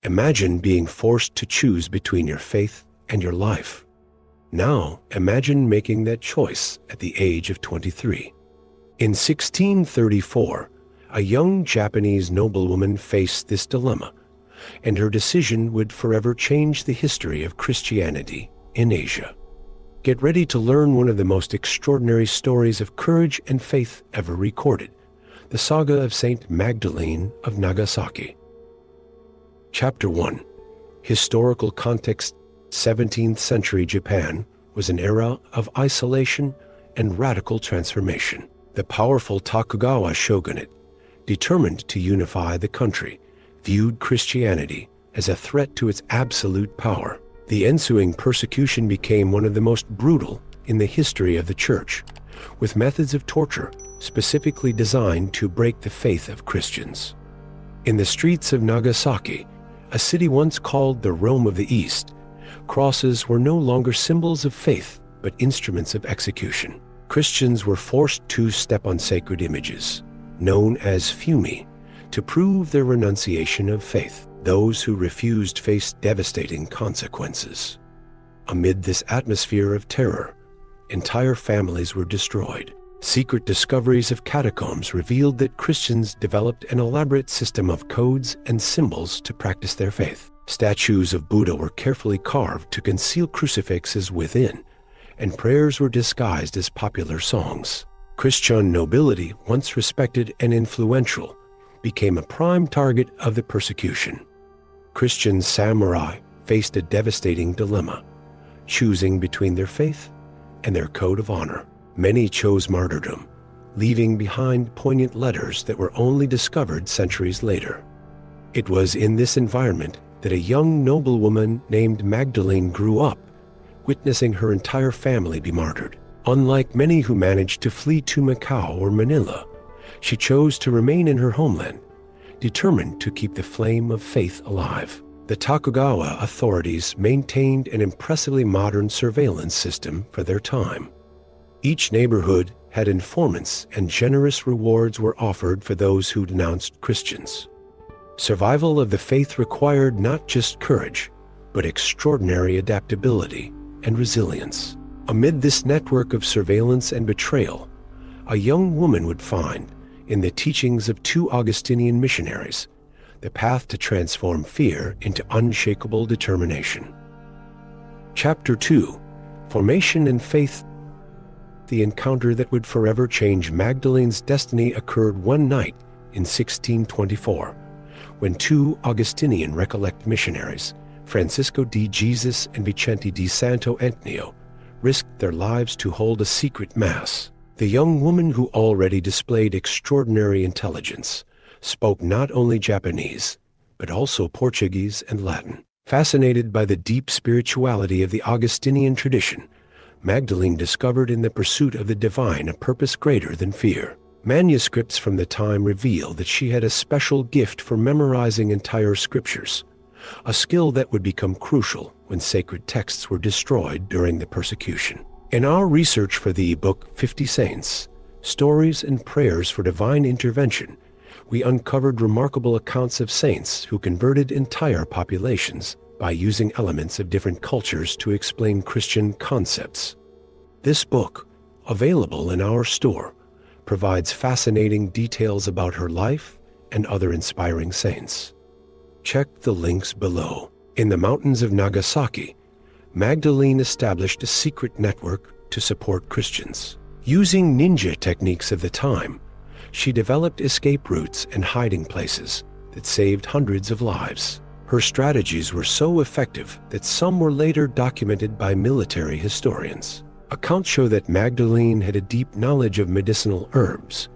Imagine being forced to choose between your faith and your life. Now, imagine making that choice at the age of 23. In 1634, a young Japanese noblewoman faced this dilemma, and her decision would forever change the history of Christianity in Asia. Get ready to learn one of the most extraordinary stories of courage and faith ever recorded, the saga of Saint Magdalene of Nagasaki. Chapter 1. Historical context. 17th century Japan was an era of isolation and radical transformation. The powerful Tokugawa shogunate, determined to unify the country, viewed Christianity as a threat to its absolute power. The ensuing persecution became one of the most brutal in the history of the Church, with methods of torture specifically designed to break the faith of Christians. In the streets of Nagasaki, a city once called the Rome of the East, crosses were no longer symbols of faith, but instruments of execution. Christians were forced to step on sacred images, known as fumi, to prove their renunciation of faith. Those who refused faced devastating consequences. Amid this atmosphere of terror, entire families were destroyed. Secret discoveries of catacombs revealed that Christians developed an elaborate system of codes and symbols to practice their faith. Statues of Buddha were carefully carved to conceal crucifixes within, and prayers were disguised as popular songs. Christian nobility, once respected and influential, became a prime target of the persecution. Christian samurai faced a devastating dilemma, choosing between their faith and their code of honor. Many chose martyrdom, leaving behind poignant letters that were only discovered centuries later. It was in this environment that a young noblewoman named Magdalene grew up, witnessing her entire family be martyred. Unlike many who managed to flee to Macau or Manila, she chose to remain in her homeland, determined to keep the flame of faith alive. The Tokugawa authorities maintained an impressively modern surveillance system for their time. Each neighborhood had informants, and generous rewards were offered for those who denounced Christians. Survival of the faith required not just courage, but extraordinary adaptability and resilience. Amid this network of surveillance and betrayal, a young woman would find, in the teachings of two Augustinian missionaries, the path to transform fear into unshakable determination. Chapter 2. Formation and Faith. The encounter that would forever change Magdalene's destiny occurred one night in 1624, when two Augustinian Recollect missionaries, Francisco de Jesus and Vicente de Santo Antonio, risked their lives to hold a secret mass. The young woman, who already displayed extraordinary intelligence, spoke not only Japanese, but also Portuguese and Latin. Fascinated by the deep spirituality of the Augustinian tradition, Magdalene discovered in the pursuit of the divine a purpose greater than fear. Manuscripts from the time reveal that she had a special gift for memorizing entire scriptures, a skill that would become crucial when sacred texts were destroyed during the persecution. In our research for the book 50 Saints, Stories and Prayers for Divine Intervention, we uncovered remarkable accounts of saints who converted entire populations by using elements of different cultures to explain Christian concepts. This book, available in our store, provides fascinating details about her life and other inspiring saints. Check the links below. In the mountains of Nagasaki, Magdalene established a secret network to support Christians. Using ninja techniques of the time, she developed escape routes and hiding places that saved hundreds of lives. Her strategies were so effective that some were later documented by military historians. Accounts show that Magdalene had a deep knowledge of medicinal herbs,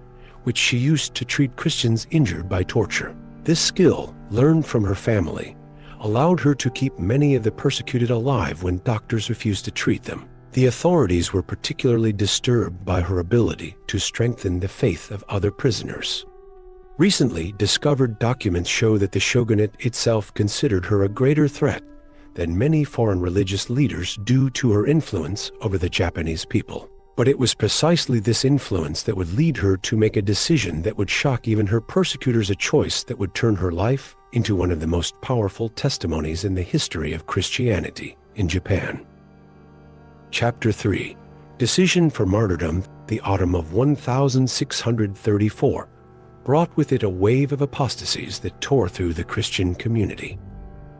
which she used to treat Christians injured by torture. This skill, learned from her family, allowed her to keep many of the persecuted alive when doctors refused to treat them. The authorities were particularly disturbed by her ability to strengthen the faith of other prisoners. Recently discovered documents show that the shogunate itself considered her a greater threat than many foreign religious leaders due to her influence over the Japanese people. But it was precisely this influence that would lead her to make a decision that would shock even her persecutors, a choice that would turn her life into one of the most powerful testimonies in the history of Christianity in Japan. Chapter 3. Decision for Martyrdom. The autumn of 1634 brought with it a wave of apostasies that tore through the Christian community.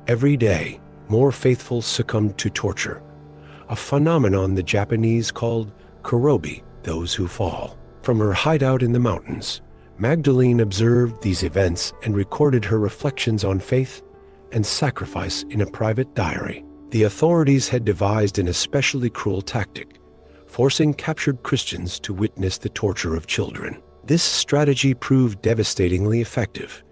Every day, more faithful succumbed to torture, a phenomenon the Japanese called kurobi, those who fall. From her hideout in the mountains, Magdalene observed these events and recorded her reflections on faith and sacrifice in a private diary. The authorities had devised an especially cruel tactic, forcing captured Christians to witness the torture of children. This strategy proved devastatingly effective,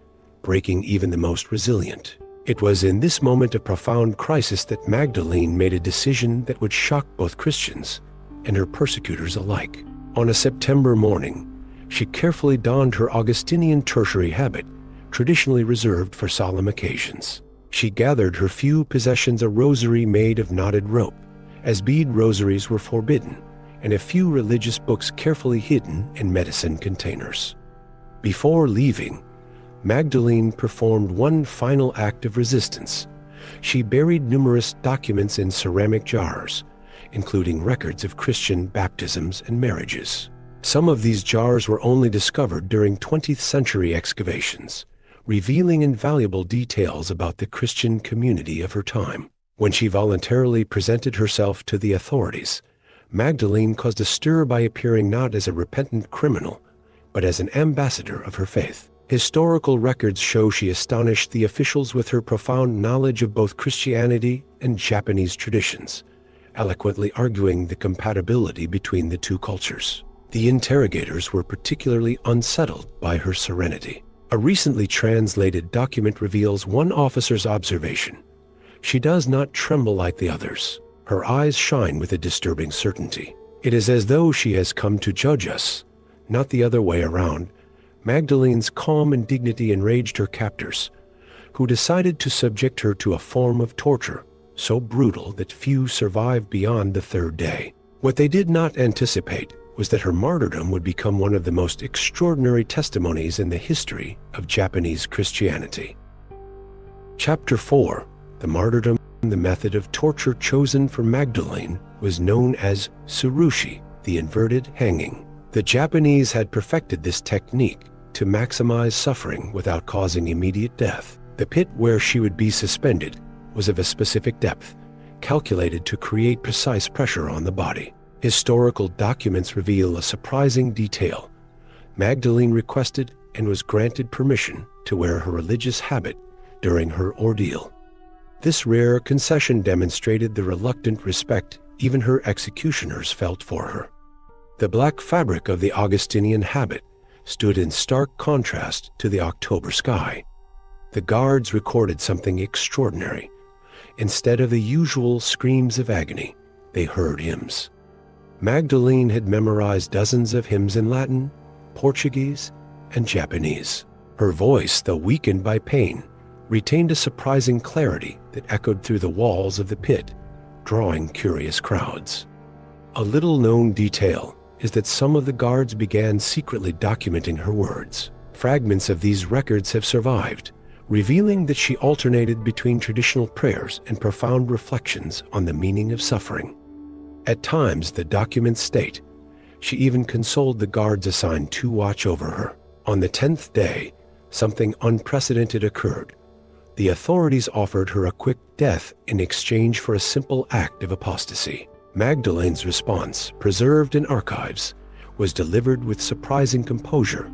breaking even the most resilient. It was in this moment of profound crisis that Magdalene made a decision that would shock both Christians and her persecutors alike. On a September morning, she carefully donned her Augustinian tertiary habit, traditionally reserved for solemn occasions. She gathered her few possessions, a rosary made of knotted rope, as bead rosaries were forbidden, and a few religious books carefully hidden in medicine containers. Before leaving, Magdalene performed one final act of resistance. She buried numerous documents in ceramic jars, including records of Christian baptisms and marriages. Some of these jars were only discovered during 20th century excavations, revealing invaluable details about the Christian community of her time. When she voluntarily presented herself to the authorities, Magdalene caused a stir by appearing not as a repentant criminal, but as an ambassador of her faith. Historical records show she astonished the officials with her profound knowledge of both Christianity and Japanese traditions, eloquently arguing the compatibility between the two cultures. The interrogators were particularly unsettled by her serenity. A recently translated document reveals one officer's observation: "She does not tremble like the others. Her eyes shine with a disturbing certainty. It is as though she has come to judge us, not the other way around." Magdalene's calm and dignity enraged her captors, who decided to subject her to a form of torture so brutal that few survived beyond the third day. What they did not anticipate was that her martyrdom would become one of the most extraordinary testimonies in the history of Japanese Christianity. Chapter 4. The Martyrdom. The method of torture chosen for Magdalene was known as tsurushi, the inverted hanging. The Japanese had perfected this technique to maximize suffering without causing immediate death. The pit where she would be suspended was of a specific depth, calculated to create precise pressure on the body. Historical documents reveal a surprising detail. Magdalene requested and was granted permission to wear her religious habit during her ordeal. This rare concession demonstrated the reluctant respect even her executioners felt for her. The black fabric of the Augustinian habit stood in stark contrast to the October sky. The guards recorded something extraordinary. Instead of the usual screams of agony, they heard hymns. Magdalene had memorized dozens of hymns in Latin, Portuguese, and Japanese. Her voice, though weakened by pain, retained a surprising clarity that echoed through the walls of the pit, drawing curious crowds. A little-known detail is that some of the guards began secretly documenting her words. Fragments of these records have survived, revealing that she alternated between traditional prayers and profound reflections on the meaning of suffering. At times, the documents state, she even consoled the guards assigned to watch over her. On the 10th day, something unprecedented occurred. The authorities offered her a quick death in exchange for a simple act of apostasy. Magdalene's response, preserved in archives, was delivered with surprising composure.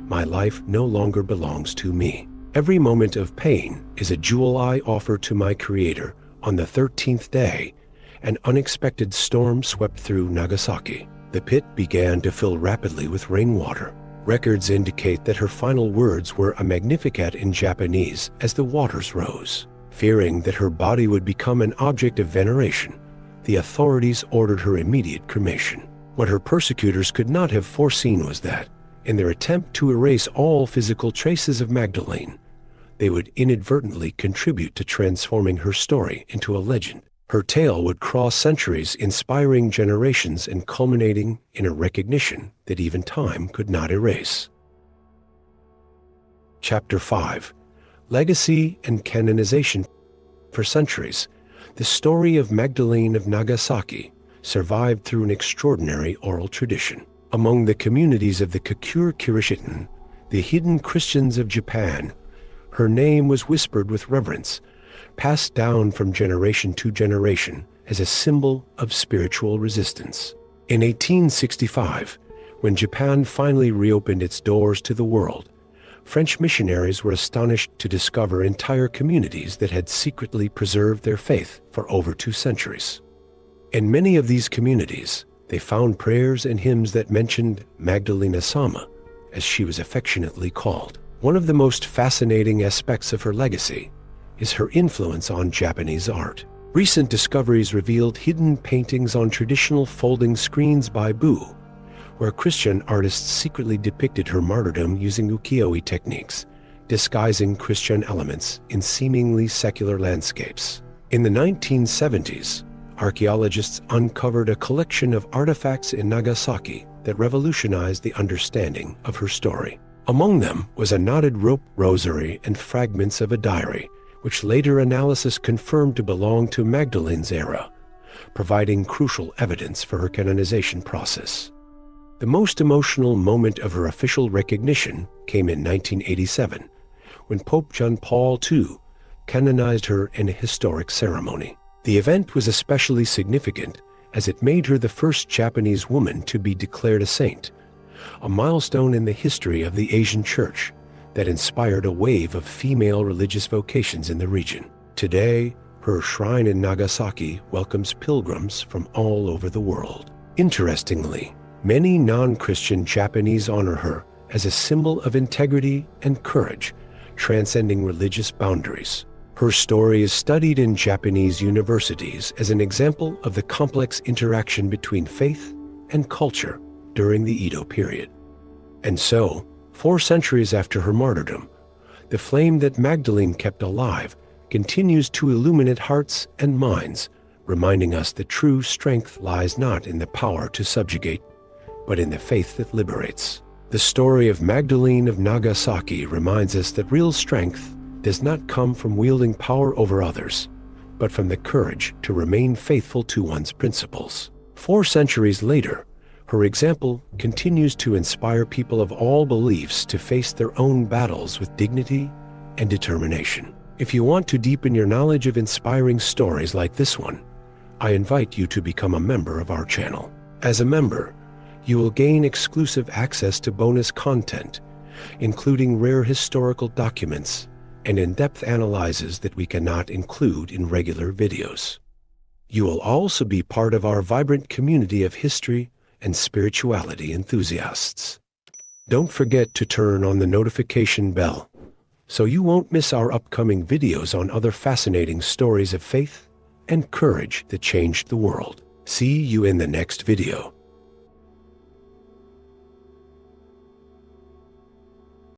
"My life no longer belongs to me. Every moment of pain is a jewel I offer to my Creator." On the 13th day, an unexpected storm swept through Nagasaki. The pit began to fill rapidly with rainwater. Records indicate that her final words were a Magnificat in Japanese as the waters rose. Fearing that her body would become an object of veneration, the authorities ordered her immediate cremation. What her persecutors could not have foreseen was that, in their attempt to erase all physical traces of Magdalene, they would inadvertently contribute to transforming her story into a legend. Her tale would cross centuries, inspiring generations and culminating in a recognition that even time could not erase. Chapter 5. Legacy and canonization. For centuries, the story of Magdalene of Nagasaki survived through an extraordinary oral tradition. Among the communities of the Kakure Kirishitan, the hidden Christians of Japan, her name was whispered with reverence, passed down from generation to generation as a symbol of spiritual resistance. In 1865, when Japan finally reopened its doors to the world, French missionaries were astonished to discover entire communities that had secretly preserved their faith for over 2 centuries. In many of these communities, they found prayers and hymns that mentioned Magdalene-sama, as she was affectionately called. One of the most fascinating aspects of her legacy is her influence on Japanese art. Recent discoveries revealed hidden paintings on traditional folding screens by Bu, where Christian artists secretly depicted her martyrdom using ukiyo-e techniques, disguising Christian elements in seemingly secular landscapes. In the 1970s, archaeologists uncovered a collection of artifacts in Nagasaki that revolutionized the understanding of her story. Among them was a knotted rope rosary and fragments of a diary, which later analysis confirmed to belong to Magdalene's era, providing crucial evidence for her canonization process. The most emotional moment of her official recognition came in 1987, when Pope John Paul II canonized her in a historic ceremony. The event was especially significant as it made her the first Japanese woman to be declared a saint, a milestone in the history of the Asian Church that inspired a wave of female religious vocations in the region. Today, her shrine in Nagasaki welcomes pilgrims from all over the world. Interestingly, many non-Christian Japanese honor her as a symbol of integrity and courage, transcending religious boundaries. Her story is studied in Japanese universities as an example of the complex interaction between faith and culture during the Edo period. And so, 4 centuries after her martyrdom, the flame that Magdalene kept alive continues to illuminate hearts and minds, reminding us that true strength lies not in the power to subjugate, but in the faith that liberates. The story of Magdalene of Nagasaki reminds us that real strength does not come from wielding power over others, but from the courage to remain faithful to one's principles. 4 centuries later, her example continues to inspire people of all beliefs to face their own battles with dignity and determination. If you want to deepen your knowledge of inspiring stories like this one, I invite you to become a member of our channel. As a member, you will gain exclusive access to bonus content, including rare historical documents and in-depth analyses that we cannot include in regular videos. You will also be part of our vibrant community of history and spirituality enthusiasts. Don't forget to turn on the notification bell so you won't miss our upcoming videos on other fascinating stories of faith and courage that changed the world. See you in the next video.